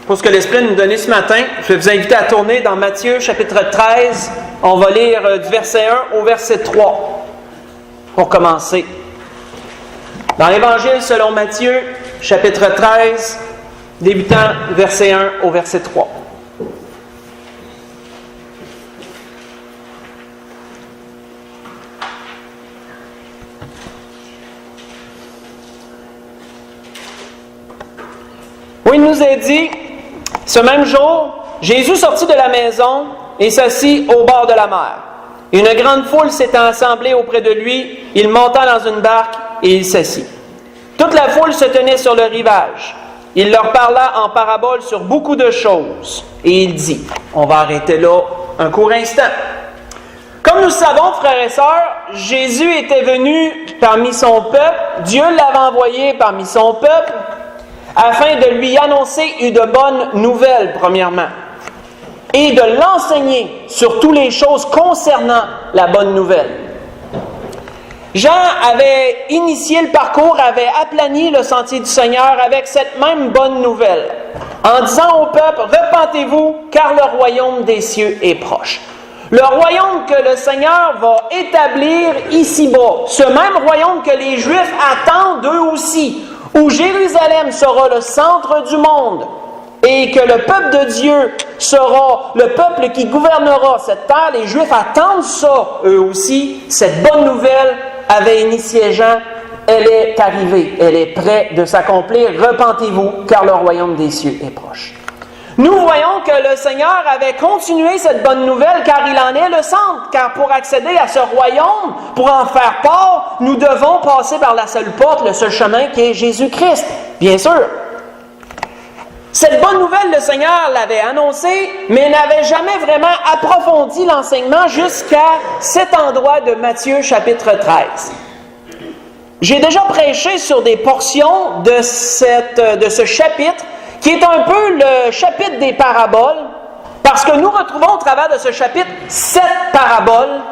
Pour ce que l'Esprit nous donnait ce matin, je vais vous inviter à tourner dans Matthieu chapitre 13. On va lire du verset 1 au verset 3 pour commencer. Dans l'Évangile selon Matthieu, chapitre 13, débutant du verset 1 au verset 3. Où il nous est dit, ce même jour, Jésus sortit de la maison et s'assit au bord de la mer. Une grande foule s'étant assemblée auprès de lui, il monta dans une barque et il s'assit. Toute la foule se tenait sur le rivage. Il leur parla en parabole sur beaucoup de choses. Et il dit, on va arrêter là un court instant. Comme nous savons, frères et sœurs, Jésus était venu parmi son peuple, Dieu l'avait envoyé parmi son peuple, afin de lui annoncer une de bonnes nouvelles, premièrement, et de l'enseigner sur toutes les choses concernant la bonne nouvelle. Jean avait initié le parcours, avait aplani le sentier du Seigneur avec cette même bonne nouvelle, en disant au peuple, « Repentez-vous, car le royaume des cieux est proche. » Le royaume que le Seigneur va établir ici-bas, ce même royaume que les Juifs attendent eux aussi, où Jérusalem sera le centre du monde et que le peuple de Dieu sera le peuple qui gouvernera cette terre. Les Juifs attendent ça, eux aussi. Cette bonne nouvelle avait initié Jean. Elle est arrivée. Elle est prête de s'accomplir. Repentez-vous, car le royaume des cieux est proche. Nous voyons que le Seigneur avait continué cette bonne nouvelle car il en est le centre. Car pour accéder à ce royaume, pour en faire part, nous devons passer par la seule porte, le seul chemin qui est Jésus-Christ, bien sûr. Cette bonne nouvelle, le Seigneur l'avait annoncée, mais n'avait jamais vraiment approfondi l'enseignement jusqu'à cet endroit de Matthieu chapitre 13. J'ai déjà prêché sur des portions de ce chapitre, qui est un peu le chapitre des paraboles, parce que nous retrouvons au travers de ce chapitre 7 paraboles,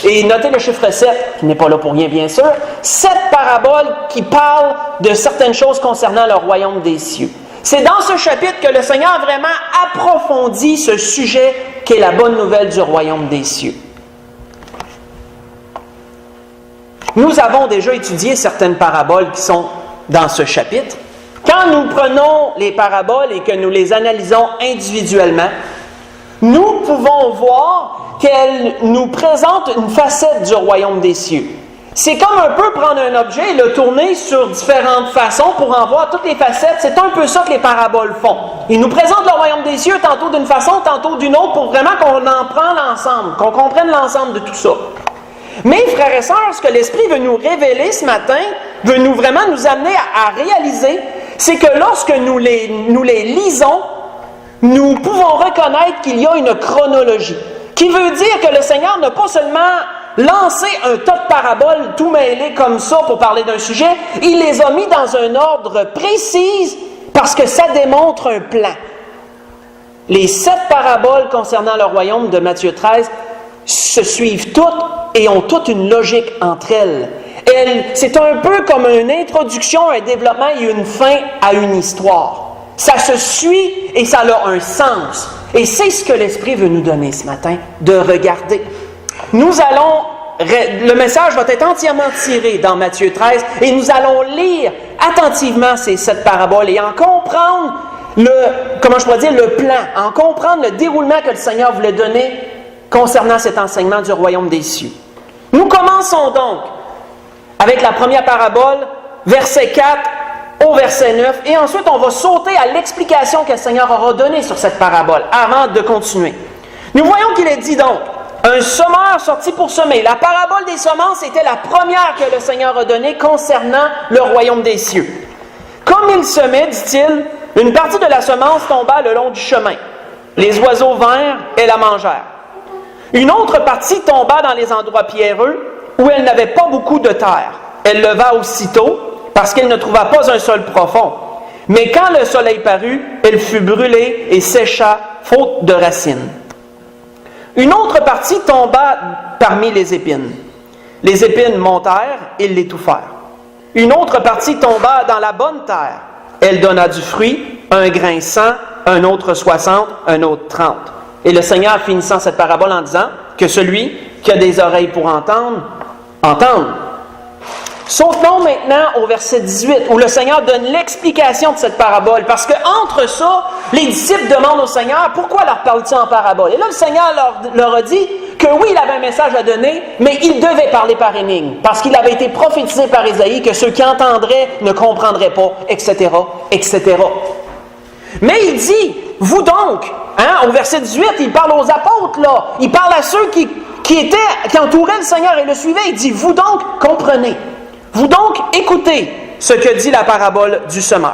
et notez le chiffre 7, qui n'est pas là pour rien bien sûr, 7 paraboles qui parlent de certaines choses concernant le royaume des cieux. C'est dans ce chapitre que le Seigneur vraiment approfondit ce sujet qui est la bonne nouvelle du royaume des cieux. Nous avons déjà étudié certaines paraboles qui sont dans ce chapitre. Quand nous prenons les paraboles et que nous les analysons individuellement, nous pouvons voir qu'elles nous présentent une facette du royaume des cieux. C'est comme un peu prendre un objet et le tourner sur différentes façons pour en voir toutes les facettes. C'est un peu ça que les paraboles font. Ils nous présentent le royaume des cieux tantôt d'une façon, tantôt d'une autre, pour vraiment qu'on en prenne l'ensemble, qu'on comprenne l'ensemble de tout ça. Mais, frères et sœurs, ce que l'Esprit veut nous révéler ce matin, veut vraiment nous amener à réaliser, c'est que lorsque nous les lisons, nous pouvons reconnaître qu'il y a une chronologie. Qui veut dire que le Seigneur n'a pas seulement lancé un tas de paraboles tout mêlées comme ça pour parler d'un sujet, il les a mis dans un ordre précis parce que ça démontre un plan. Les 7 paraboles concernant le royaume de Matthieu 13 se suivent toutes et ont toute une logique entre elles. C'est un peu comme une introduction, un développement et une fin à une histoire. Ça se suit et ça a un sens. Et c'est ce que l'Esprit veut nous donner ce matin, de regarder. Le message va être entièrement tiré dans Matthieu 13 et nous allons lire attentivement ces 7 paraboles et en comprendre le plan, en comprendre le déroulement que le Seigneur voulait donner concernant cet enseignement du royaume des cieux. Nous commençons donc avec la première parabole, verset 4 au verset 9, et ensuite on va sauter à l'explication que le Seigneur aura donnée sur cette parabole, avant de continuer. Nous voyons qu'il est dit donc, un semeur sorti pour semer. La parabole des semences était la première que le Seigneur a donnée concernant le royaume des cieux. Comme il semait, dit-il, une partie de la semence tomba le long du chemin. Les oiseaux vinrent et la mangèrent. Une autre partie tomba dans les endroits pierreux, où elle n'avait pas beaucoup de terre. Elle leva aussitôt, parce qu'elle ne trouva pas un sol profond. Mais quand le soleil parut, elle fut brûlée et sécha, faute de racines. Une autre partie tomba parmi les épines. Les épines montèrent et l'étouffèrent. Une autre partie tomba dans la bonne terre. Elle donna du fruit, un grain 100, un autre 60, un autre 30. Et le Seigneur finissant cette parabole en disant que celui qui a des oreilles pour entendre, entende. Sautons maintenant au verset 18, où le Seigneur donne l'explication de cette parabole. Parce que entre ça, les disciples demandent au Seigneur, pourquoi leur parle-t-il en parabole? Et là, le Seigneur leur a dit que oui, il avait un message à donner, mais il devait parler par énigme. Parce qu'il avait été prophétisé par Ésaïe que ceux qui entendraient ne comprendraient pas, etc., etc. Mais il dit, vous donc, au verset 18, il parle aux apôtres, là. Il parle à ceux qui entouraient le Seigneur et le suivaient. Il dit, vous donc, comprenez. Vous donc, écoutez ce que dit la parabole du semeur.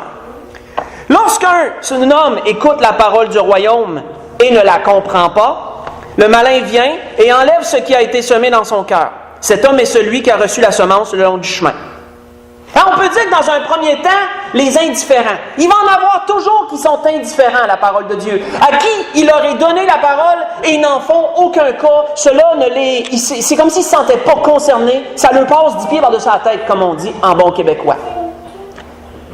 Lorsqu'un homme écoute la parole du royaume et ne la comprend pas, le malin vient et enlève ce qui a été semé dans son cœur. Cet homme est celui qui a reçu la semence le long du chemin. Alors, on peut dire que dans un premier temps, les indifférents. Il va en avoir toujours qui sont indifférents à la parole de Dieu. À qui il leur est donné la parole et ils n'en font aucun cas. Ceux-là, c'est comme s'ils ne se sentaient pas concernés. Ça leur passe 10 pieds par-dessus la tête, comme on dit en bon québécois.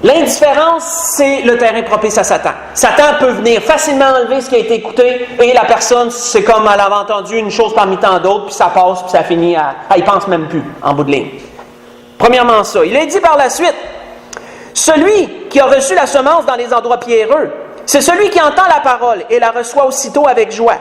L'indifférence, c'est le terrain propice à Satan. Satan peut venir facilement enlever ce qui a été écouté et la personne, c'est comme elle avait entendu une chose parmi tant d'autres, puis ça passe, puis ça finit à y pense même plus, en bout de ligne. Premièrement ça. Il est dit par la suite, celui qui a reçu la semence dans les endroits pierreux, c'est celui qui entend la parole et la reçoit aussitôt avec joie.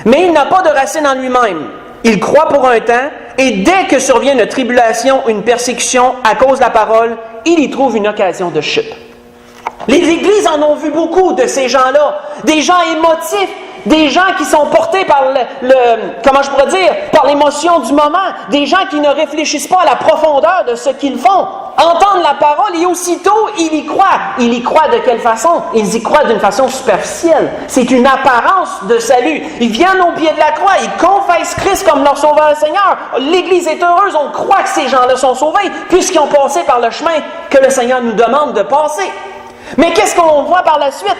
Mais il n'a pas de racine en lui-même. Il croit pour un temps, et dès que survient une tribulation, une persécution à cause de la parole, il y trouve une occasion de chute. Les églises en ont vu beaucoup de ces gens-là, des gens émotifs, des gens qui sont portés par par l'émotion du moment, des gens qui ne réfléchissent pas à la profondeur de ce qu'ils font, entendent la parole et aussitôt ils y croient. Ils y croient de quelle façon? Ils y croient d'une façon superficielle. C'est une apparence de salut. Ils viennent au pied de la croix, ils confessent Christ comme leur sauveur et Seigneur. L'Église est heureuse, on croit que ces gens-là sont sauvés puisqu'ils ont passé par le chemin que le Seigneur nous demande de passer. Mais qu'est-ce qu'on voit par la suite?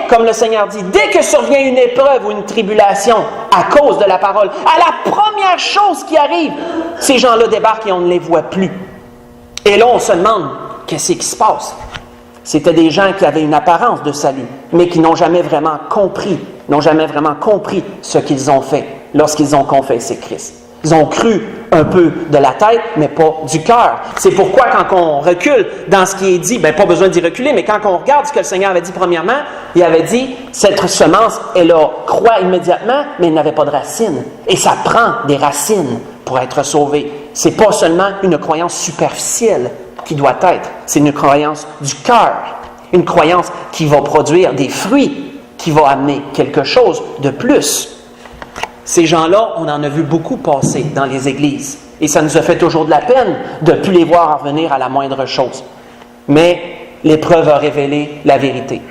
Comme le Seigneur dit, dès que survient une épreuve ou une tribulation à cause de la parole, à la première chose qui arrive, ces gens-là débarquent et on ne les voit plus. Et là, on se demande, qu'est-ce qui se passe? C'était des gens qui avaient une apparence de salut, mais qui n'ont jamais vraiment compris ce qu'ils ont fait lorsqu'ils ont confessé Christ. Ils ont cru un peu de la tête, mais pas du cœur. C'est pourquoi quand on recule dans ce qui est dit, pas besoin d'y reculer, mais quand on regarde ce que le Seigneur avait dit premièrement, il avait dit, cette semence, elle croît immédiatement, mais elle n'avait pas de racines. Et ça prend des racines pour être sauvé. C'est pas seulement une croyance superficielle qui doit être, c'est une croyance du cœur. Une croyance qui va produire des fruits, qui va amener quelque chose de plus. Ces gens-là, on en a vu beaucoup passer dans les églises. Et ça nous a fait toujours de la peine de ne plus les voir revenir à la moindre chose. Mais l'épreuve a révélé la vérité.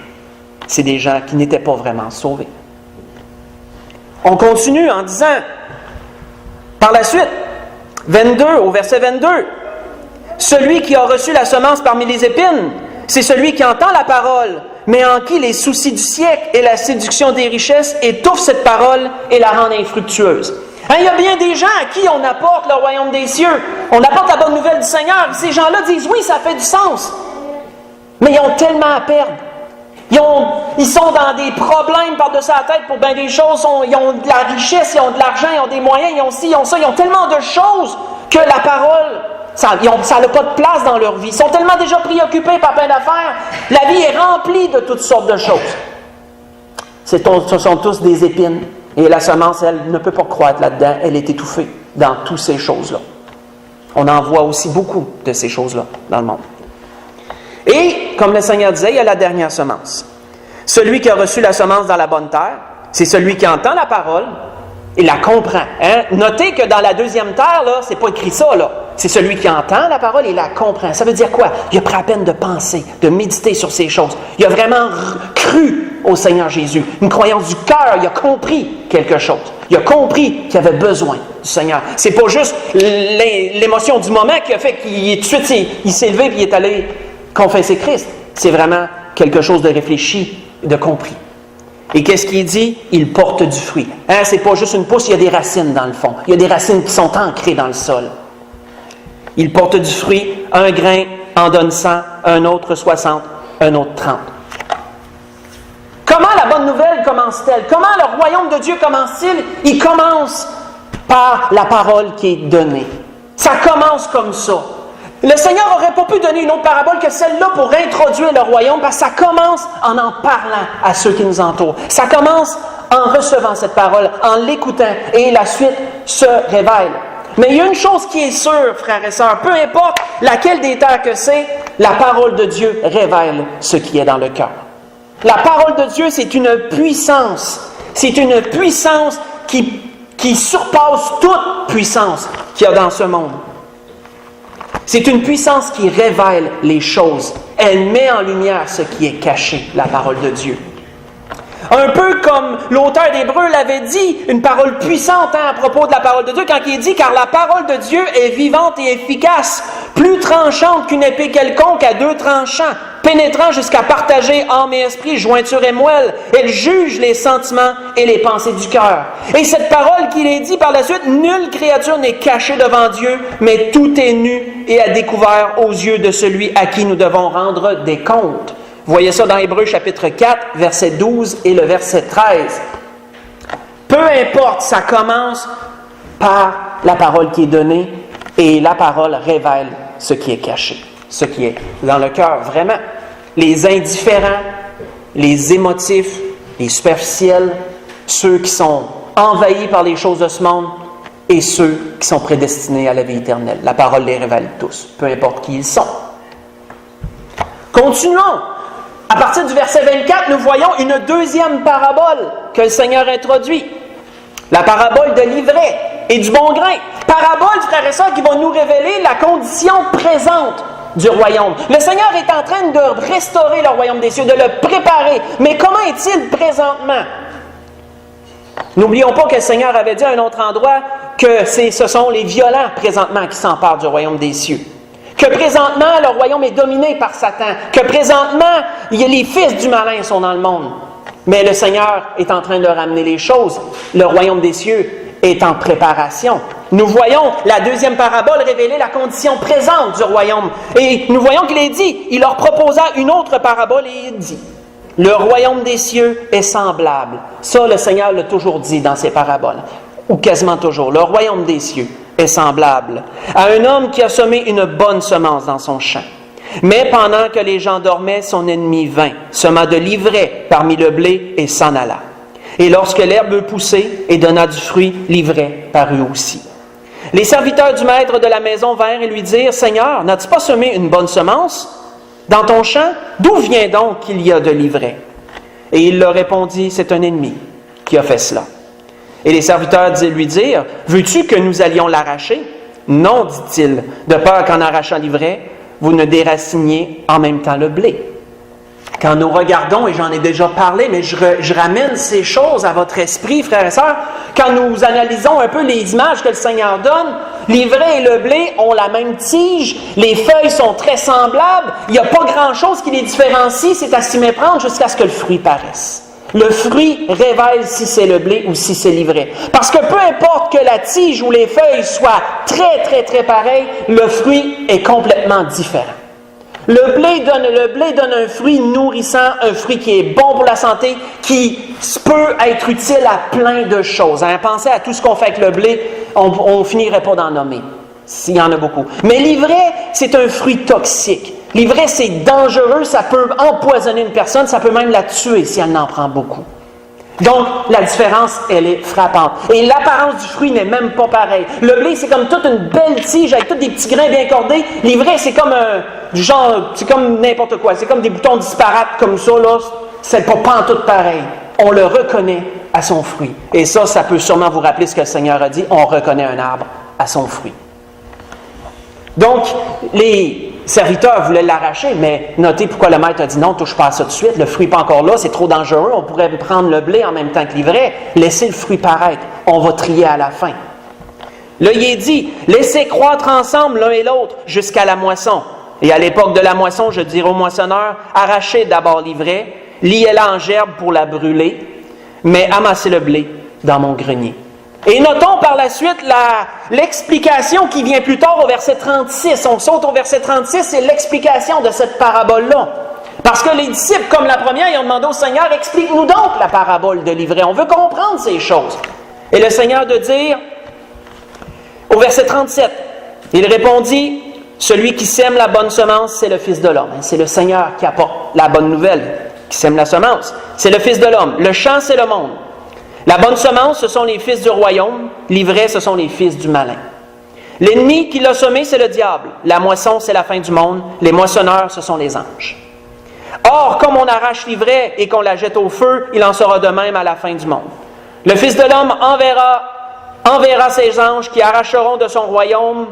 C'est des gens qui n'étaient pas vraiment sauvés. On continue en disant, par la suite, 22, au verset 22, « Celui qui a reçu la semence parmi les épines, c'est celui qui entend la parole, mais en qui les soucis du siècle et la séduction des richesses étouffent cette parole et la rendent infructueuse. » Il y a bien des gens à qui on apporte le royaume des cieux, on apporte la bonne nouvelle du Seigneur. Ces gens-là disent, oui, ça fait du sens, mais ils ont tellement à perdre. Ils sont dans des problèmes par-dessus la tête pour bien des choses. Ils ont de la richesse, ils ont de l'argent, ils ont des moyens, ils ont ci, ils ont ça. Ils ont tellement de choses que la parole, ça n'a pas de place dans leur vie. Ils sont tellement déjà préoccupés par plein d'affaires. La vie est remplie de toutes sortes de choses. Ce sont tous des épines. Et la semence, elle ne peut pas croître là-dedans. Elle est étouffée dans toutes ces choses-là. On en voit aussi beaucoup de ces choses-là dans le monde. Et, comme le Seigneur disait, il y a la dernière semence. Celui qui a reçu la semence dans la bonne terre, c'est celui qui entend la parole et la comprend. Notez que dans la deuxième terre, là, c'est pas écrit ça, là. C'est celui qui entend la parole et la comprend. Ça veut dire quoi? Il a pris la peine de penser, de méditer sur ces choses. Il a vraiment cru au Seigneur Jésus. Une croyance du cœur, il a compris quelque chose. Il a compris qu'il avait besoin du Seigneur. C'est pas juste l'émotion du moment qui a fait qu'il tout de suite il s'est levé et il est allé confesser Christ. C'est vraiment quelque chose de réfléchi, de compris. Et qu'est-ce qu'il dit? Il porte du fruit. C'est pas juste une pousse, il y a des racines dans le fond. Il y a des racines qui sont ancrées dans le sol. Il porte du fruit, un grain en donne 100, un autre 60, un autre 30. la bonne nouvelle commence-t-elle? Comment le royaume de Dieu commence-t-il? Il commence par la parole qui est donnée. Ça commence comme ça. Le Seigneur n'aurait pas pu donner une autre parabole que celle-là pour introduire le royaume, parce que ça commence en parlant à ceux qui nous entourent. Ça commence en recevant cette parole, en l'écoutant, et la suite se révèle. Mais il y a une chose qui est sûre, frères et sœurs, peu importe laquelle des terres que c'est, la parole de Dieu révèle ce qui est dans le cœur. La parole de Dieu, c'est une puissance. C'est une puissance qui surpasse toute puissance qu'il y a dans ce monde. C'est une puissance qui révèle les choses. Elle met en lumière ce qui est caché, la parole de Dieu. Un peu comme l'auteur d'Hébreux l'avait dit, une parole puissante à propos de la parole de Dieu, quand il dit « Car la parole de Dieu est vivante et efficace, plus tranchante qu'une épée quelconque à 2 tranchants, pénétrant jusqu'à partager âme et esprit, jointure et moelle. Elle juge les sentiments et les pensées du cœur. » Et cette parole qu'il est dit par la suite, « Nulle créature n'est cachée devant Dieu, mais tout est nu et à découvert aux yeux de celui à qui nous devons rendre des comptes. » Vous voyez ça dans Hébreux chapitre 4, verset 12 et le verset 13. Peu importe, ça commence par la parole qui est donnée et la parole révèle ce qui est caché, ce qui est dans le cœur vraiment. Les indifférents, les émotifs, les superficiels, ceux qui sont envahis par les choses de ce monde et ceux qui sont prédestinés à la vie éternelle. La parole les révèle tous, peu importe qui ils sont. Continuons. À partir du verset 24, nous voyons une deuxième parabole que le Seigneur introduit. La parabole de l'ivraie et du bon grain. Parabole, frères et sœurs, qui va nous révéler la condition présente du royaume. Le Seigneur est en train de restaurer le royaume des cieux, de le préparer. Mais comment est-il présentement? N'oublions pas que le Seigneur avait dit à un autre endroit que ce sont les violents présentement qui s'emparent du royaume des cieux. Que présentement, le royaume est dominé par Satan. Que présentement, les fils du malin sont dans le monde. Mais le Seigneur est en train de ramener les choses. Le royaume des cieux est en préparation. Nous voyons la deuxième parabole révéler la condition présente du royaume. Et nous voyons qu'il est dit, il leur proposa une autre parabole et il dit, « Le royaume des cieux est semblable. » Ça, le Seigneur l'a toujours dit dans ses paraboles, ou quasiment toujours. Le royaume des cieux est semblable à un homme qui a semé une bonne semence dans son champ. Mais pendant que les gens dormaient, son ennemi vint, sema de l'ivraie parmi le blé et s'en alla. Et lorsque l'herbe poussait et donna du fruit, l'ivraie parut aussi. Les serviteurs du maître de la maison vinrent et lui dirent, « Seigneur, n'as-tu pas semé une bonne semence dans ton champ? D'où vient donc qu'il y a de l'ivraie? » Et il leur répondit, « C'est un ennemi qui a fait cela. » Et les serviteurs lui dirent, « Veux-tu que nous allions l'arracher? » « Non, dit-il, de peur qu'en arrachant l'ivraie, vous ne déraciniez en même temps le blé. » Quand nous regardons, et j'en ai déjà parlé, mais je ramène ces choses à votre esprit, frères et sœurs, quand nous analysons un peu les images que le Seigneur donne, l'ivraie et le blé ont la même tige, les feuilles sont très semblables, il n'y a pas grand-chose qui les différencie, c'est à s'y méprendre jusqu'à ce que le fruit paraisse. Le fruit révèle si c'est le blé ou si c'est l'ivraie. Parce que peu importe que la tige ou les feuilles soient très, très, très pareilles, le fruit est complètement différent. Le blé donne un fruit nourrissant, un fruit qui est bon pour la santé, qui peut être utile à plein de choses. Pensez à tout ce qu'on fait avec le blé, on ne finirait pas d'en nommer, s'il y en a beaucoup. Mais l'ivraie, c'est un fruit toxique. L'ivraie, c'est dangereux, ça peut empoisonner une personne, ça peut même la tuer si elle en prend beaucoup. Donc, la différence, elle est frappante. Et l'apparence du fruit n'est même pas pareille. Le blé, c'est comme toute une belle tige avec tous des petits grains bien cordés. L'ivraie, c'est comme c'est comme n'importe quoi. C'est comme des boutons disparates comme ça, là. C'est pas pantoute pareil. On le reconnaît à son fruit. Et ça peut sûrement vous rappeler ce que le Seigneur a dit. On reconnaît un arbre à son fruit. Donc, les serviteurs voulaient l'arracher, mais notez pourquoi le maître a dit non, touche pas à ça tout de suite, le fruit n'est pas encore là, c'est trop dangereux, on pourrait prendre le blé en même temps que l'ivraie, laissez le fruit paraître, on va trier à la fin. Là, il est dit, laissez croître ensemble l'un et l'autre jusqu'à la moisson. Et à l'époque de la moisson, je dirais au moissonneur, arrachez d'abord l'ivraie, liez-la en gerbe pour la brûler, mais amassez le blé dans mon grenier. Et notons par la suite l'explication qui vient plus tard au verset 36. On saute au verset 36, c'est l'explication de cette parabole-là. Parce que les disciples, comme la première, ils ont demandé au Seigneur, explique-nous donc la parabole de l'ivraie. On veut comprendre ces choses. Et le Seigneur de dire, au verset 37, il répondit, celui qui sème la bonne semence, c'est le Fils de l'homme. C'est le Seigneur qui apporte la bonne nouvelle, qui sème la semence. C'est le Fils de l'homme. Le champ, c'est le monde. La bonne semence, ce sont les fils du royaume. L'ivraie, ce sont les fils du malin. L'ennemi qui l'a semé, c'est le diable. La moisson, c'est la fin du monde. Les moissonneurs, ce sont les anges. Or, comme on arrache l'ivraie et qu'on la jette au feu, il en sera de même à la fin du monde. Le Fils de l'homme enverra ses anges qui arracheront de son royaume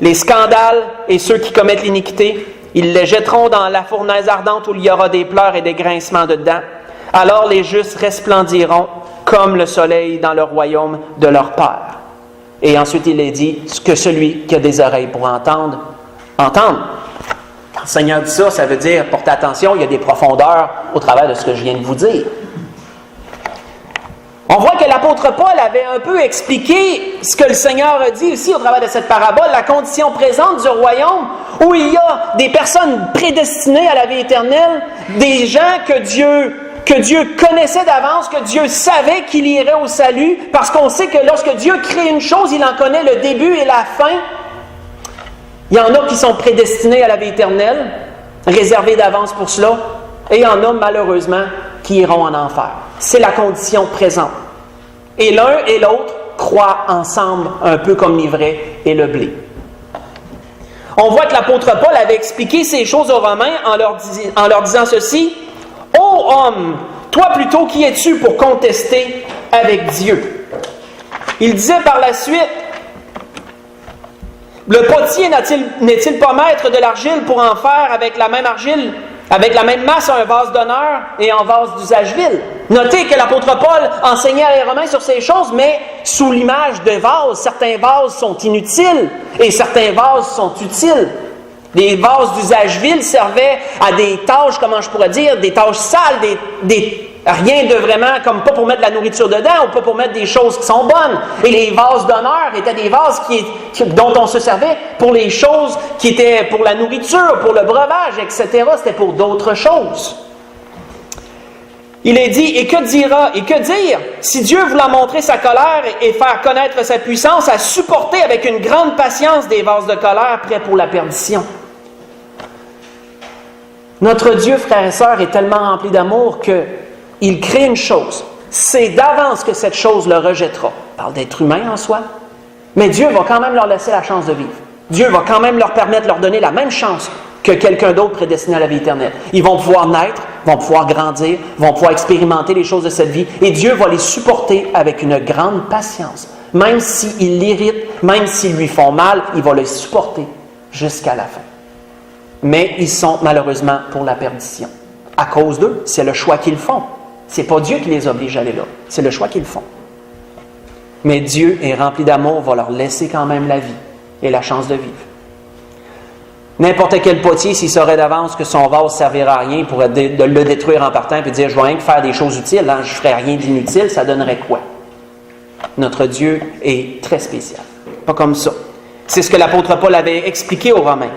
les scandales et ceux qui commettent l'iniquité. Ils les jetteront dans la fournaise ardente où il y aura des pleurs et des grincements dedans. Alors les justes resplendiront comme le soleil dans le royaume de leur Père. Et ensuite il est dit que celui qui a des oreilles pour entendre, entende. Quand le Seigneur dit ça, ça veut dire, portez attention, il y a des profondeurs au travers de ce que je viens de vous dire. On voit que l'apôtre Paul avait un peu expliqué ce que le Seigneur a dit aussi au travers de cette parabole, la condition présente du royaume, où il y a des personnes prédestinées à la vie éternelle, des gens que Dieu connaissait d'avance, que Dieu savait qu'il irait au salut, parce qu'on sait que lorsque Dieu crée une chose, il en connaît le début et la fin. Il y en a qui sont prédestinés à la vie éternelle, réservés d'avance pour cela, et il y en a malheureusement qui iront en enfer. C'est la condition présente. Et l'un et l'autre croient ensemble, un peu comme l'ivraie et le blé. On voit que l'apôtre Paul avait expliqué ces choses aux Romains en leur disant ceci, « Ô homme, toi plutôt qui es-tu pour contester avec Dieu? » Il disait par la suite, « Le potier n'est-il pas maître de l'argile pour en faire avec la même argile, avec la même masse un vase d'honneur et un vase d'usage vil? » Notez que l'apôtre Paul enseignait à les Romains sur ces choses, mais sous l'image de vases. Certains vases sont inutiles et certains vases sont utiles. Les vases d'usage vil servaient à des tâches, comment je pourrais dire, des tâches sales, rien de vraiment, comme pas pour mettre de la nourriture dedans ou pas pour mettre des choses qui sont bonnes. Et les vases d'honneur étaient des vases dont on se servait pour les choses qui étaient pour la nourriture, pour le breuvage, etc. C'était pour d'autres choses. Il est dit, et que dire, si Dieu voulant montrer sa colère et faire connaître sa puissance, a supporté avec une grande patience des vases de colère prêts pour la perdition. Notre Dieu, frères et sœurs, est tellement rempli d'amour qu'il crée une chose. C'est d'avance que cette chose le rejettera. On parle d'être humain en soi. Mais Dieu va quand même leur laisser la chance de vivre. Dieu va quand même leur permettre, leur donner la même chance que quelqu'un d'autre prédestiné à la vie éternelle. Ils vont pouvoir naître, vont pouvoir grandir, vont pouvoir expérimenter les choses de cette vie, et Dieu va les supporter avec une grande patience. Même s'ils l'irritent, même s'ils lui font mal, il va les supporter jusqu'à la fin. Mais ils sont malheureusement pour la perdition. À cause d'eux, c'est le choix qu'ils font. C'est pas Dieu qui les oblige à aller là, c'est le choix qu'ils font. Mais Dieu est rempli d'amour, va leur laisser quand même la vie et la chance de vivre. N'importe quel potier, s'il saurait d'avance que son vase ne servira à rien, il pourrait le détruire en partant et dire « Je vais rien que faire des choses utiles, je ne ferai rien d'inutile, ça donnerait quoi? » Notre Dieu est très spécial. Pas comme ça. C'est ce que l'apôtre Paul avait expliqué aux Romains.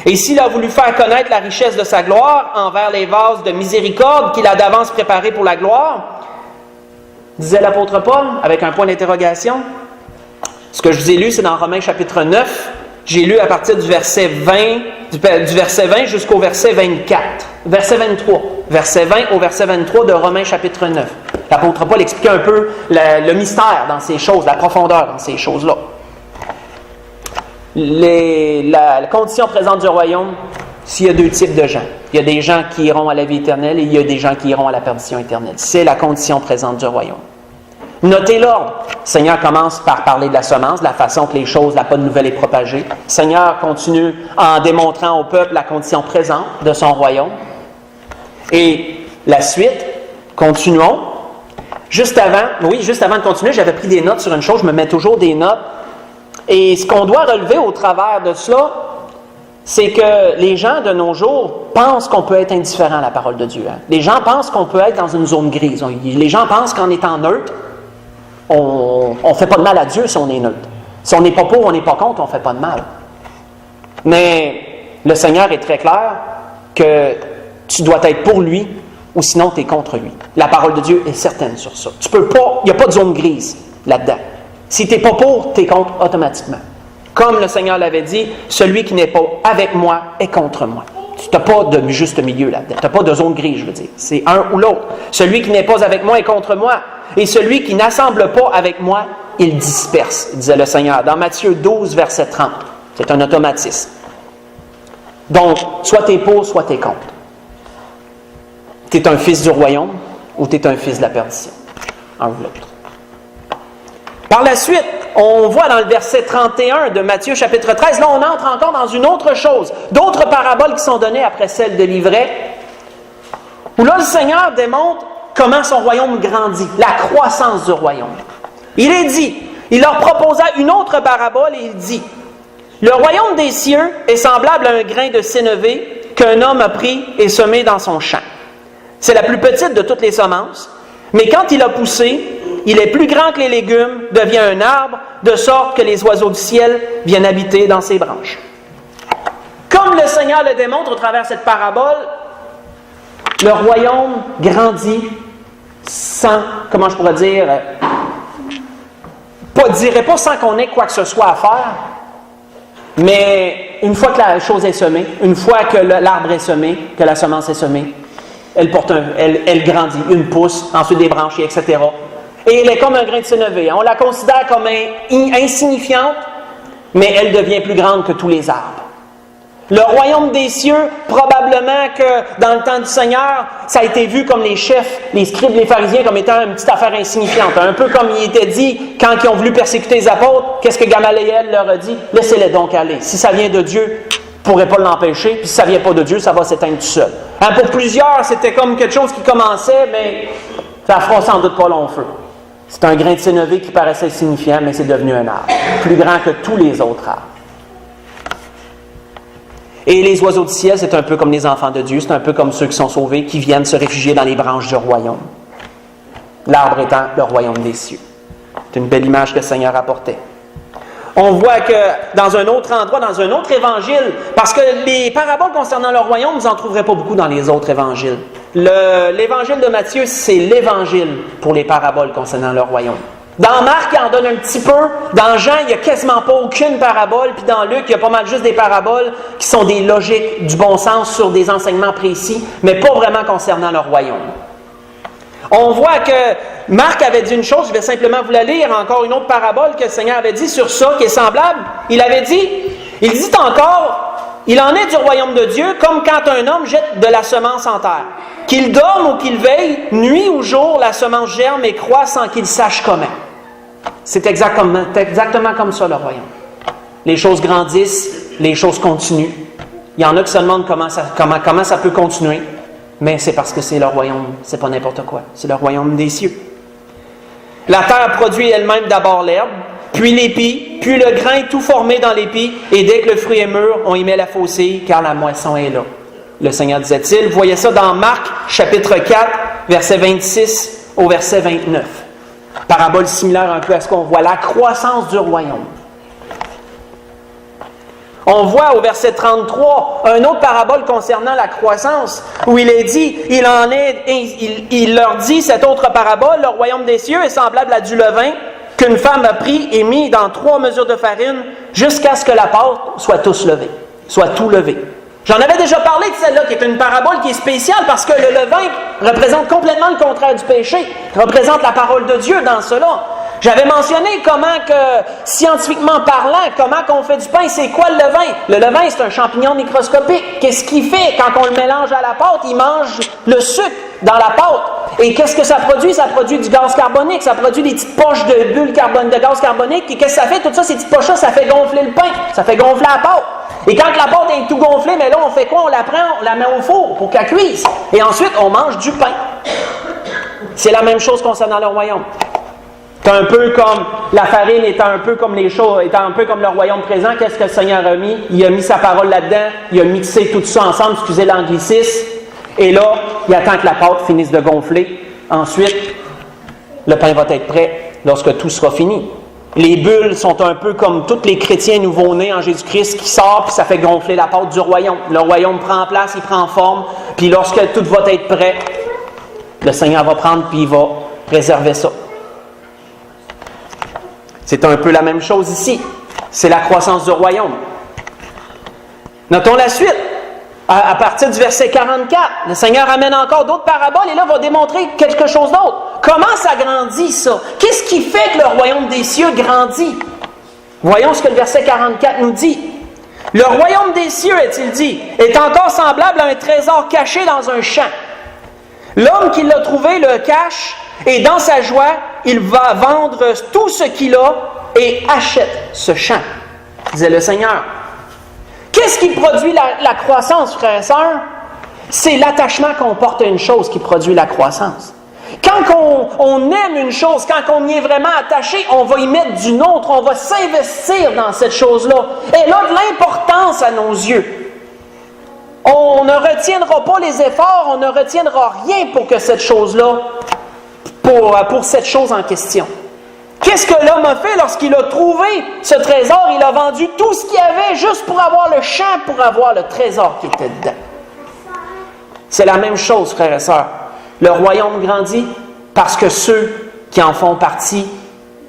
Et s'il a voulu faire connaître la richesse de sa gloire envers les vases de miséricorde qu'il a d'avance préparés pour la gloire, disait l'apôtre Paul, avec un point d'interrogation, ce que je vous ai lu, c'est dans Romains chapitre 9, j'ai lu à partir du verset 20 jusqu'au verset 24. Verset 23. Verset 20 au verset 23 de Romains chapitre 9. L'apôtre Paul expliquait un peu le mystère dans ces choses, la profondeur dans ces choses-là. La condition présente du royaume, s'il y a deux types de gens. Il y a des gens qui iront à la vie éternelle et il y a des gens qui iront à la perdition éternelle. C'est la condition présente du royaume. Notez l'ordre. Le Seigneur commence par parler de la semence, de la façon que les choses, la bonne nouvelle est propagée. Le Seigneur continue en démontrant au peuple la condition présente de son royaume. Et la suite, continuons. Juste avant de continuer, j'avais pris des notes sur une chose, je me mets toujours des notes. Et ce qu'on doit relever au travers de cela, c'est que les gens de nos jours pensent qu'on peut être indifférent à la parole de Dieu. Les gens pensent qu'on peut être dans une zone grise. Les gens pensent qu'en étant neutre, on ne fait pas de mal à Dieu si on est neutre. Si on n'est pas pour, on n'est pas contre, on ne fait pas de mal. Mais le Seigneur est très clair que tu dois être pour lui ou sinon tu es contre lui. La parole de Dieu est certaine sur ça. Tu peux pas, il n'y a pas de zone grise là-dedans. Si tu n'es pas pour, tu es contre automatiquement. Comme le Seigneur l'avait dit, celui qui n'est pas avec moi est contre moi. Tu n'as pas de juste milieu là-dedans. Tu n'as pas de zone grise, je veux dire. C'est un ou l'autre. Celui qui n'est pas avec moi est contre moi. Et celui qui n'assemble pas avec moi, il disperse, disait le Seigneur. Dans Matthieu 12, verset 30. C'est un automatisme. Donc, soit tu es pour, soit tu es contre. Tu es un fils du royaume ou tu es un fils de la perdition. Un ou l'autre. Par la suite, on voit dans le verset 31 de Matthieu chapitre 13, là on entre encore dans une autre chose. D'autres paraboles qui sont données après celle de l'ivraie, où là le Seigneur démontre comment son royaume grandit, la croissance du royaume. Il est dit, il leur proposa une autre parabole et il dit, « Le royaume des cieux est semblable à un grain de sénévé qu'un homme a pris et semé dans son champ. C'est la plus petite de toutes les semences, mais quand il a poussé, il est plus grand que les légumes, devient un arbre, de sorte que les oiseaux du ciel viennent habiter dans ses branches. » Comme le Seigneur le démontre au travers de cette parabole, le royaume grandit sans, comment je pourrais dire, dirais pas sans qu'on ait quoi que ce soit à faire, mais une fois que la chose est semée, une fois que l'arbre est semé, que la semence est semée, elle grandit, une pousse, ensuite des branchies, etc. Et elle est comme un grain de sénévé. On la considère comme insignifiante, mais elle devient plus grande que tous les arbres. Le royaume des cieux, probablement que dans le temps du Seigneur, ça a été vu comme les chefs, les scribes, les pharisiens, comme étant une petite affaire insignifiante. Un peu comme il était dit, quand ils ont voulu persécuter les apôtres, qu'est-ce que Gamaliel leur a dit? Laissez-les donc aller. Si ça vient de Dieu, vous ne pourrez pas l'empêcher, puis si ça ne vient pas de Dieu, ça va s'éteindre tout seul. Hein, pour plusieurs, c'était comme quelque chose qui commençait, mais ça ne fera sans doute pas long feu. C'est un grain de sénévé qui paraissait insignifiant, mais c'est devenu un arbre, plus grand que tous les autres arbres. Et les oiseaux du ciel, c'est un peu comme les enfants de Dieu, c'est un peu comme ceux qui sont sauvés, qui viennent se réfugier dans les branches du royaume. L'arbre étant le royaume des cieux. C'est une belle image que le Seigneur apportait. On voit que dans un autre endroit, dans un autre évangile, parce que les paraboles concernant le royaume, vous n'en trouverez pas beaucoup dans les autres évangiles. L'évangile de Matthieu, c'est l'évangile pour les paraboles concernant le royaume. Dans Marc, il en donne un petit peu. Dans Jean, il n'y a quasiment pas aucune parabole. Puis dans Luc, il y a pas mal juste des paraboles qui sont des logiques, du bon sens sur des enseignements précis, mais pas vraiment concernant le royaume. On voit que Marc avait dit une chose, je vais simplement vous la lire, encore une autre parabole que le Seigneur avait dit sur ça, qui est semblable. Il dit encore, il en est du royaume de Dieu, comme quand un homme jette de la semence en terre. Qu'il dorme ou qu'il veille, nuit ou jour, la semence germe et croît sans qu'il sache comment. C'est exactement comme ça le royaume. Les choses grandissent, les choses continuent. Il y en a qui se demandent comment ça peut continuer, mais c'est parce que c'est le royaume, c'est pas n'importe quoi, c'est le royaume des cieux. La terre produit elle-même d'abord l'herbe, puis l'épi, puis le grain tout formé dans l'épi, et dès que le fruit est mûr, on y met la faucille, car la moisson est là. Le Seigneur disait-il. Vous voyez ça dans Marc, chapitre 4, verset 26 au verset 29. Parabole similaire un peu à ce qu'on voit, la croissance du royaume. On voit au verset 33 une autre parabole concernant la croissance, où il est dit, il leur dit cette autre parabole, le royaume des cieux est semblable à du levain qu'une femme a pris et mis dans 3 mesures de farine jusqu'à ce que la pâte soit tout levée. J'en avais déjà parlé de celle-là, qui est une parabole qui est spéciale parce que le levain représente complètement le contraire du péché, représente la parole de Dieu dans cela. J'avais mentionné comment que, scientifiquement parlant, comment qu'on fait du pain, c'est quoi le levain? Le levain, c'est un champignon microscopique. Qu'est-ce qu'il fait quand on le mélange à la pâte? Il mange le sucre dans la pâte. Et qu'est-ce que ça produit? Ça produit du gaz carbonique, ça produit des petites poches de bulles de gaz carbonique. Et qu'est-ce que ça fait? Tout ça, ces petites poches-là, ça fait gonfler le pain, ça fait gonfler la pâte. Et quand la pâte est tout gonflée, mais là, on fait quoi? On la prend, on la met au four pour qu'elle cuise. Et ensuite, on mange du pain. C'est la même chose concernant le royaume. C'est un peu comme la farine étant un peu comme les choses, étant un peu comme le royaume présent. Qu'est-ce que le Seigneur a mis? Il a mis sa parole là-dedans, il a mixé tout ça ensemble, excusez l'anglicisme. Et là, il attend que la pâte finisse de gonfler. Ensuite, le pain va être prêt lorsque tout sera fini. Les bulles sont un peu comme tous les chrétiens nouveau-nés en Jésus-Christ qui sortent, puis ça fait gonfler la pâte du royaume. Le royaume prend place, il prend forme, puis lorsque tout va être prêt, le Seigneur va prendre puis il va préserver ça. C'est un peu la même chose ici. C'est la croissance du royaume. Notons la suite. À partir du verset 44, le Seigneur amène encore d'autres paraboles et là va démontrer quelque chose d'autre. Comment ça grandit, ça? Qu'est-ce qui fait que le royaume des cieux grandit? Voyons ce que le verset 44 nous dit. Le royaume des cieux, est-il dit, est encore semblable à un trésor caché dans un champ. L'homme qui l'a trouvé le cache et dans sa joie, il va vendre tout ce qu'il a et achète ce champ, disait le Seigneur. Qu'est-ce qui produit la croissance, frères et sœurs? C'est l'attachement qu'on porte à une chose qui produit la croissance. Quand on aime une chose, quand on y est vraiment attaché, on va y mettre du nôtre, on va s'investir dans cette chose-là. Elle a de l'importance à nos yeux. On ne retiendra pas les efforts, on ne retiendra rien pour que cette chose-là, pour cette chose en question. Qu'est-ce que l'homme a fait lorsqu'il a trouvé ce trésor? Il a vendu tout ce qu'il avait juste pour avoir le champ, pour avoir le trésor qui était dedans. C'est la même chose, frères et sœurs. Le royaume grandit parce que ceux qui en font partie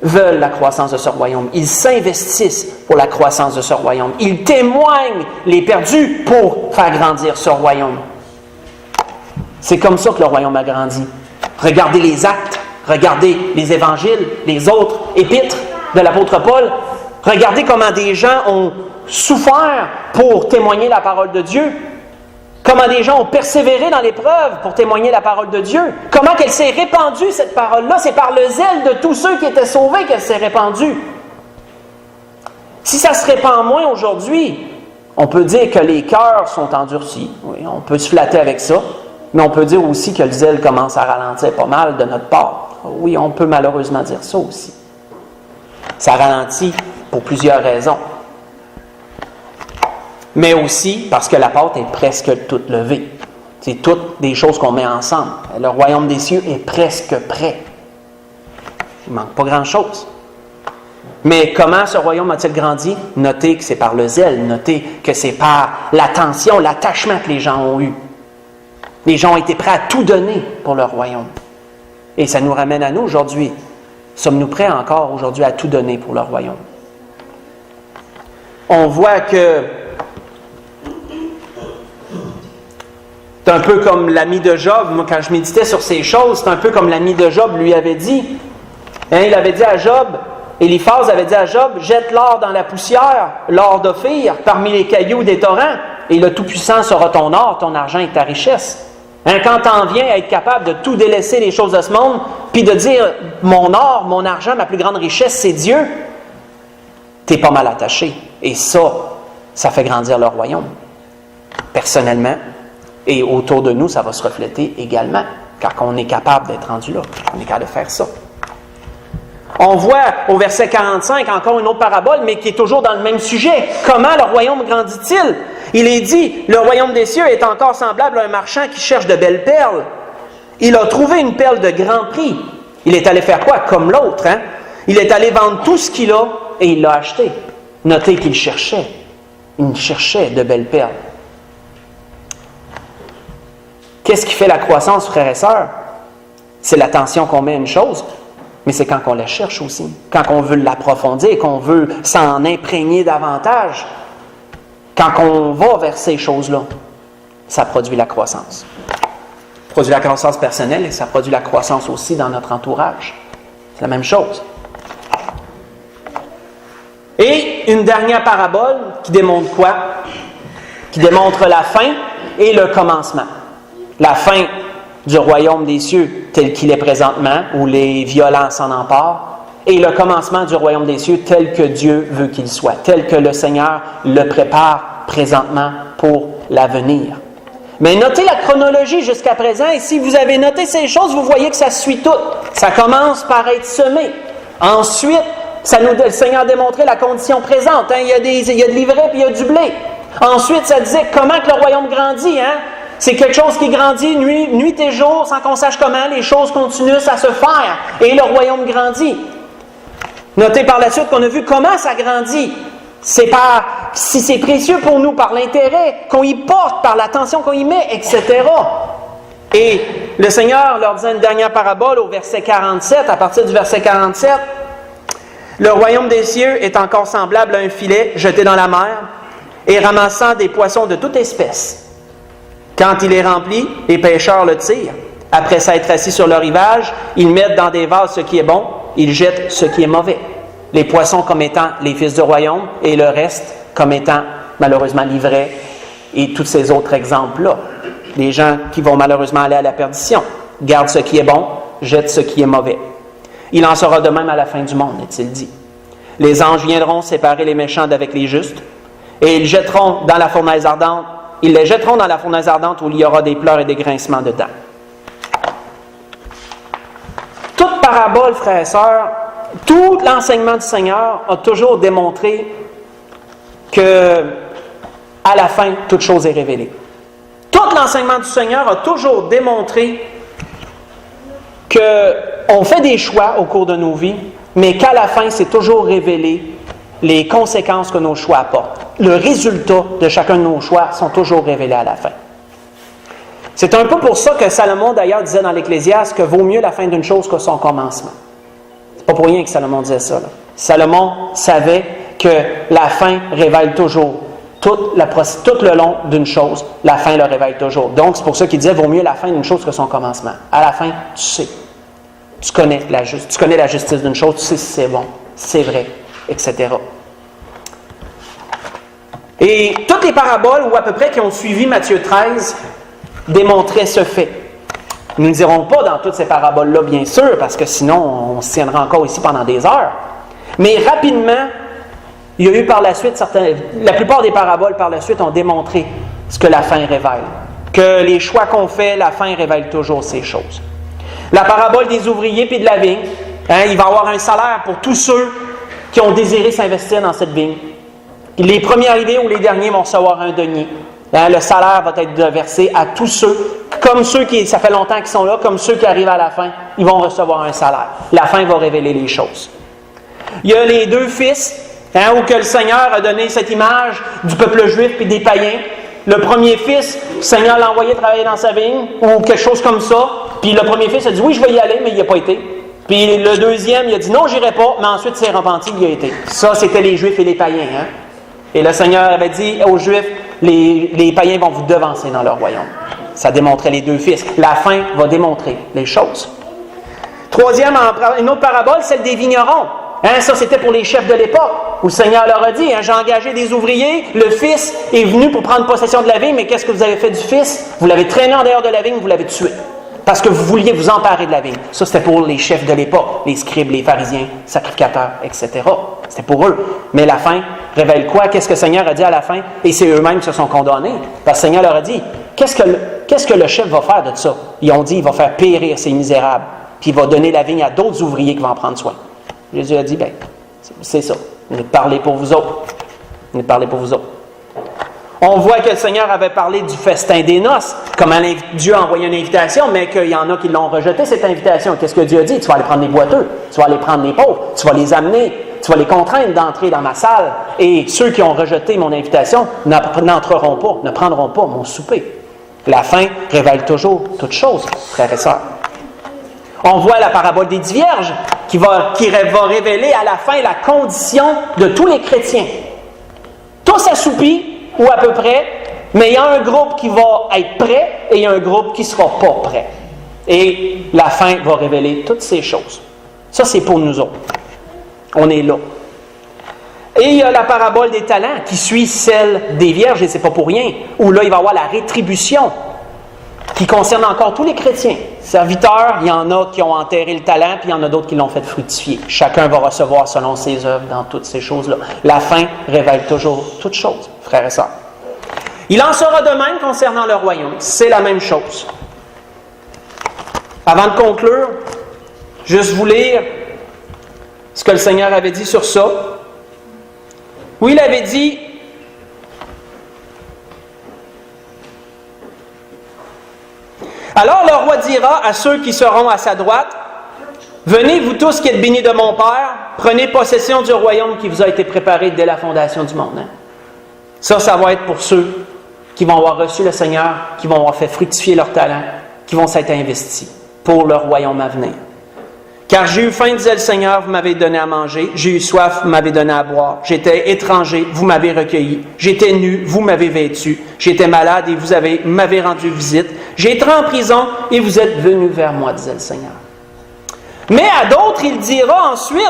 veulent la croissance de ce royaume. Ils s'investissent pour la croissance de ce royaume. Ils témoignent les perdus pour faire grandir ce royaume. C'est comme ça que le royaume a grandi. Regardez les actes, regardez les évangiles, les autres épîtres de l'apôtre Paul. Regardez comment des gens ont souffert pour témoigner la parole de Dieu. Comment des gens ont persévéré dans l'épreuve pour témoigner la parole de Dieu. Comment qu'elle s'est répandue, cette parole-là. C'est par le zèle de tous ceux qui étaient sauvés qu'elle s'est répandue. Si ça se répand moins aujourd'hui, on peut dire que les cœurs sont endurcis. Oui, on peut se flatter avec ça. Mais on peut dire aussi que le zèle commence à ralentir pas mal de notre part. Oui, on peut malheureusement dire ça aussi. Ça ralentit pour plusieurs raisons. Mais aussi parce que la pâte est presque toute levée. C'est toutes des choses qu'on met ensemble. Le royaume des cieux est presque prêt. Il ne manque pas grand-chose. Mais comment ce royaume a-t-il grandi? Notez que c'est par le zèle. Notez que c'est par l'attention, l'attachement que les gens ont eu. Les gens ont été prêts à tout donner pour le royaume. Et ça nous ramène à nous aujourd'hui. Sommes-nous prêts encore aujourd'hui à tout donner pour le royaume? On voit que c'est un peu comme l'ami de Job. Moi, quand je méditais sur ces choses, c'est un peu comme l'ami de Job lui avait dit. Il avait dit à Job, Éliphaz avait dit à Job, « Jette l'or dans la poussière, l'or d'Ophir, parmi les cailloux des torrents, et le Tout-Puissant sera ton or, ton argent et ta richesse. » Quand t'en viens à être capable de tout délaisser les choses de ce monde, puis de dire, « Mon or, mon argent, ma plus grande richesse, c'est Dieu », t'es pas mal attaché. Et ça fait grandir le royaume. Personnellement, et autour de nous, ça va se refléter également, car on est capable d'être rendu là. On est capable de faire ça. On voit au verset 45 encore une autre parabole, mais qui est toujours dans le même sujet. Comment le royaume grandit-il? Il est dit, le royaume des cieux est encore semblable à un marchand qui cherche de belles perles. Il a trouvé une perle de grand prix. Il est allé faire quoi? Comme l'autre, hein? Il est allé vendre tout ce qu'il a et il l'a acheté. Notez qu'il cherchait. Il cherchait de belles perles. Qu'est-ce qui fait la croissance, frères et sœurs? C'est l'attention qu'on met à une chose, mais c'est quand on la cherche aussi. Quand on veut l'approfondir, qu'on veut s'en imprégner davantage. Quand on va vers ces choses-là, ça produit la croissance. Ça produit la croissance personnelle et ça produit la croissance aussi dans notre entourage. C'est la même chose. Et une dernière parabole qui démontre quoi? Qui démontre la fin et le commencement. La fin du royaume des cieux tel qu'il est présentement, où les violents s'en emparent, et le commencement du royaume des cieux tel que Dieu veut qu'il soit, tel que le Seigneur le prépare présentement pour l'avenir. Mais notez la chronologie jusqu'à présent, et si vous avez noté ces choses, vous voyez que ça suit tout. Ça commence par être semé. Ensuite, le Seigneur a démontré la condition présente. Hein? Il y a de l'ivraie puis il y a du blé. Ensuite, ça disait comment que le royaume grandit. Hein? C'est quelque chose qui grandit nuit et jour sans qu'on sache comment. Les choses continuent à se faire et le royaume grandit. Notez par la suite qu'on a vu comment ça grandit. Si c'est précieux pour nous par l'intérêt qu'on y porte, par l'attention qu'on y met, etc. Et le Seigneur leur disait une dernière parabole au verset 47, à partir du verset 47, « Le royaume des cieux est encore semblable à un filet jeté dans la mer et ramassant des poissons de toute espèce. Quand il est rempli, les pêcheurs le tirent. Après s'être assis sur le rivage, ils mettent dans des vases ce qui est bon, ils jettent ce qui est mauvais. Les poissons comme étant les fils du royaume et le reste comme étant malheureusement l'ivraie et tous ces autres exemples-là. Les gens qui vont malheureusement aller à la perdition. Gardent ce qui est bon, jettent ce qui est mauvais. Il en sera de même à la fin du monde, est-il dit. Les anges viendront séparer les méchants d'avec les justes et ils les jetteront dans la fournaise ardente où il y aura des pleurs et des grincements dedans. Toute parabole, frères et sœurs, tout l'enseignement du Seigneur a toujours démontré que, à la fin, toute chose est révélée. Tout l'enseignement du Seigneur a toujours démontré qu'on fait des choix au cours de nos vies, mais qu'à la fin, c'est toujours révélé les conséquences que nos choix apportent. Le résultat de chacun de nos choix sont toujours révélés à la fin. C'est un peu pour ça que Salomon, d'ailleurs, disait dans l'Ecclésiaste que vaut mieux la fin d'une chose que son commencement. C'est pas pour rien que Salomon disait ça. Là. Salomon savait que la fin révèle toujours. Tout le long d'une chose, la fin le révèle toujours. Donc, c'est pour ça qu'il disait vaut mieux la fin d'une chose que son commencement. À la fin, tu sais. Tu connais la justice d'une chose, tu sais si c'est bon, si c'est vrai, etc. Et toutes les paraboles, ou à peu près, qui ont suivi Matthieu 13, démontraient ce fait. Nous ne dirons pas dans toutes ces paraboles-là, bien sûr, parce que sinon, on se tiendra encore ici pendant des heures. Mais rapidement, il y a eu par la suite la plupart des paraboles par la suite ont démontré ce que la fin révèle. Que les choix qu'on fait, la fin révèle toujours ces choses. La parabole des ouvriers puis de la vigne, il va y avoir un salaire pour tous ceux qui ont désiré s'investir dans cette vigne. Les premiers arrivés ou les derniers vont recevoir un denier. Le salaire va être versé à tous ceux, comme ceux qui, ça fait longtemps qu'ils sont là, comme ceux qui arrivent à la fin, ils vont recevoir un salaire. La fin va révéler les choses. Il y a les deux fils, où que le Seigneur a donné cette image du peuple juif et des païens. Le premier fils, le Seigneur l'a envoyé travailler dans sa vigne, ou quelque chose comme ça. Puis le premier fils a dit, oui, je vais y aller, mais il n'y a pas été. Puis le deuxième, il a dit, non, j'irai pas, mais ensuite il s'est repenti, il y a été. Ça, c'était les Juifs et les païens. Et le Seigneur avait dit aux Juifs, les païens vont vous devancer dans leur royaume. Ça démontrait les deux fils. La fin va démontrer les choses. Troisième, une autre parabole, celle des vignerons. Ça, c'était pour les chefs de l'époque, où le Seigneur leur a dit, j'ai engagé des ouvriers, le fils est venu pour prendre possession de la vigne, mais qu'est-ce que vous avez fait du fils? Vous l'avez traîné en dehors de la vigne, vous l'avez tué. Parce que vous vouliez vous emparer de la vigne. Ça, c'était pour les chefs de l'époque, les scribes, les pharisiens, sacrificateurs, etc. C'était pour eux. Mais la fin révèle quoi? Qu'est-ce que le Seigneur a dit à la fin? Et c'est eux-mêmes qui se sont condamnés. Parce que le Seigneur leur a dit, qu'est-ce que le chef va faire de ça? Ils ont dit, il va faire périr ces misérables, puis il va donner la vigne à d'autres ouvriers qui vont en prendre soin. Jésus a dit, c'est ça. Vous êtes parlé pour vous autres. Vous êtes parlé pour vous autres. On voit que le Seigneur avait parlé du festin des noces, comment Dieu a envoyé une invitation, mais qu'il y en a qui l'ont rejeté, cette invitation. Qu'est-ce que Dieu a dit? Tu vas aller prendre les boiteux, tu vas aller prendre les pauvres, tu vas les amener, tu vas les contraindre d'entrer dans ma salle. Et ceux qui ont rejeté mon invitation n'entreront pas, ne prendront pas mon souper. La fin révèle toujours toutes choses, frères et sœurs. On voit la parabole des 10 vierges qui va révéler à la fin la condition de tous les chrétiens. Tous assoupis, ou à peu près, mais il y a un groupe qui va être prêt et il y a un groupe qui ne sera pas prêt. Et la fin va révéler toutes ces choses. Ça, c'est pour nous autres. On est là. Et il y a la parabole des talents qui suit celle des vierges, et ce n'est pas pour rien, où là, il va y avoir la rétribution qui concerne encore tous les chrétiens. Serviteurs, il y en a qui ont enterré le talent, puis il y en a d'autres qui l'ont fait fructifier. Chacun va recevoir selon ses œuvres dans toutes ces choses-là. La fin révèle toujours toutes choses, frères et sœurs. Il en sera de même concernant le royaume. C'est la même chose. Avant de conclure, juste vous lire ce que le Seigneur avait dit sur ça. Oui, il avait dit... Alors le roi dira à ceux qui seront à sa droite, Venez, vous tous qui êtes bénis de mon Père, prenez possession du royaume qui vous a été préparé dès la fondation du monde. » Ça va être pour ceux qui vont avoir reçu le Seigneur, qui vont avoir fait fructifier leur talent, qui vont s'être investis pour le royaume à venir. « Car j'ai eu faim, disait le Seigneur, vous m'avez donné à manger. J'ai eu soif, vous m'avez donné à boire. J'étais étranger, vous m'avez recueilli. J'étais nu, vous m'avez vêtu. J'étais malade et vous m'avez rendu visite. J'étais en prison et vous êtes venus vers moi, disait le Seigneur. » Mais à d'autres, il dira ensuite,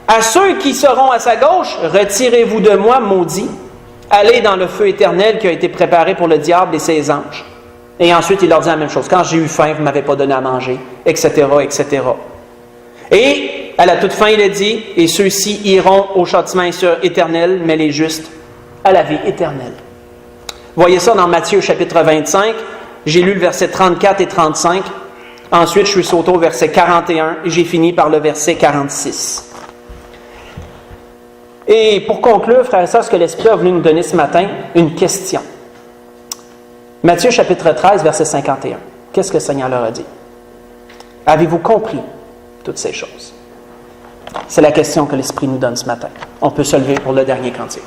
à ceux qui seront à sa gauche, « Retirez-vous de moi, maudits. Allez dans le feu éternel qui a été préparé pour le diable et ses anges. » Et ensuite, il leur dit la même chose. « Quand j'ai eu faim, vous ne m'avez pas donné à manger, etc., etc. » Et à la toute fin, il a dit, « Et ceux-ci iront au châtiment éternel, mais les justes à la vie éternelle. » Voyez ça dans Matthieu chapitre 25. J'ai lu le verset 34 et 35. Ensuite, je suis sauté au verset 41 et j'ai fini par le verset 46. Et pour conclure, frères et sœurs, ce que l'Esprit a voulu nous donner ce matin, une question. Matthieu chapitre 13, verset 51. Qu'est-ce que le Seigneur leur a dit? Avez-vous compris toutes ces choses? C'est la question que l'Esprit nous donne ce matin. On peut se lever pour le dernier cantique.